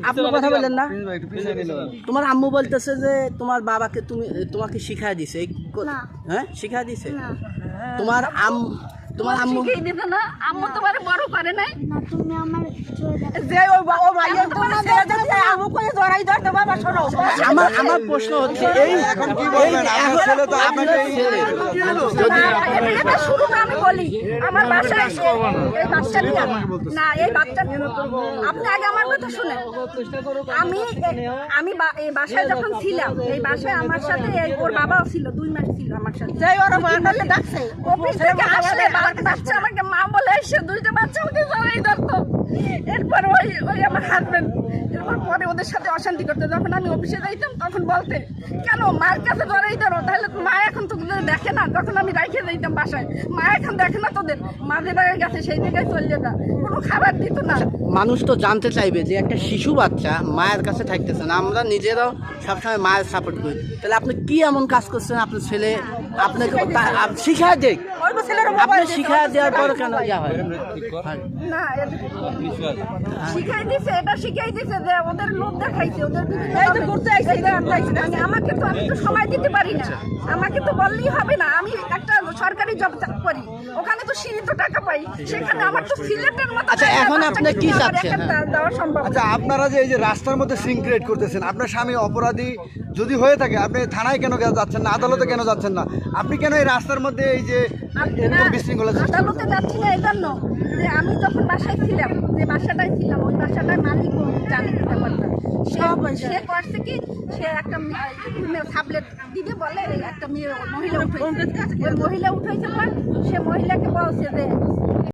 আপনি কথা বললেন না, তোমার আম্মু বলতেছে যে তোমার বাবাকে তোমাকে শিখাই দিছে, হ্যাঁ শিখাই দিছে তোমার আম্মু শিখিয়ে দিত না, আম্মু তোমার বড় করে নাই না তুমি আমার আমার প্রশ্ন হচ্ছে এই এখন কি বলবেন? আপনার ছেলে তো আপনাকে এটা শুরু না, আমি বলি আমার বাসায় এসে এই বাচ্চাটি না, এই বাচ্চা আপনি আগে আমার কথা শুনেন। আমি এই বাসায় যখন ছিলাম, এই বাসায় আমার সাথে ওর বাবাও ছিল, 2 মাস ছিল আমার সাথে। অফিস থেকে আসলে বাচ্চা আমাকে মা বলে এসে 2টা বাচ্চা আমাকে জড়াই ধরতো। এরপর ওই আমার হাজবেন্ড এরপর পরে ওদের সাথে অশান্তি করতে, যখন আমি অফিসে যাইতাম তখন বলতে কেন মার কাছে জড়াই ধরো, তাহলে মা এখন তো দেখে না। যখন আমি রাইখে যাইতাম বাসায়, মা এখন দেখে না তোদের, মা যে জায়গায় গেছে সেই জায়গায় চলে যেত, কোনো খাবার দিত না। মানুষ তো জানতে চাইবে যে একটা শিশু বাচ্চা মায়ের কাছে থাকতেছে না, আমরা নিজেরাও সবসময় মায়ের সাপোর্ট করি, তাহলে আপনি কি এমন কাজ করছেন আপনার ছেলে আপনাকে শিখায় দেখ, আপনি শিখায় দেওয়ার পর কেন ইয়া হয় না? শিখাই দিছে, এটা শিখাই দিছে যে ওদের লোক দেখাইছে, ওদের মানে আমাকে তো, আমি তো সময় দিতে পারি না, আমাকে তো বললেই হবে না। আমি একটা সরকারি জব করি, ওখানে তো সীমিত টাকা পাই, সেখানে আমার তো সিলেটের মতো। আচ্ছা এখন আপনি কি চাচ্ছেন? দেওয়া সম্ভব। আচ্ছা, আপনারা যে এই যে রাস্তার মধ্যে সিন ক্রিয়েট করতেছেন, আপনার স্বামী অপরাধী যদি হয়ে থাকে, আপনি থানায় কেন যাচ্ছেন না, আদালতে কেন যাচ্ছেন না? আপনি কেন এই রাস্তার মধ্যে এই যে এরকম বিশৃঙ্খলা সৃষ্টি করছেন? আদালতে যাচ্ছি না এই জন্য যে আমি যখন বাসায় ছিলাম, যে বাসাটায় ছিলাম, ওই বাসাটার মালিক জানে ব্যাপারটা। সে করছে কি, সে একটা সাবলেট দিদি বলে একটা মহিলা উঠেছে, সে মহিলাকে বলছে যে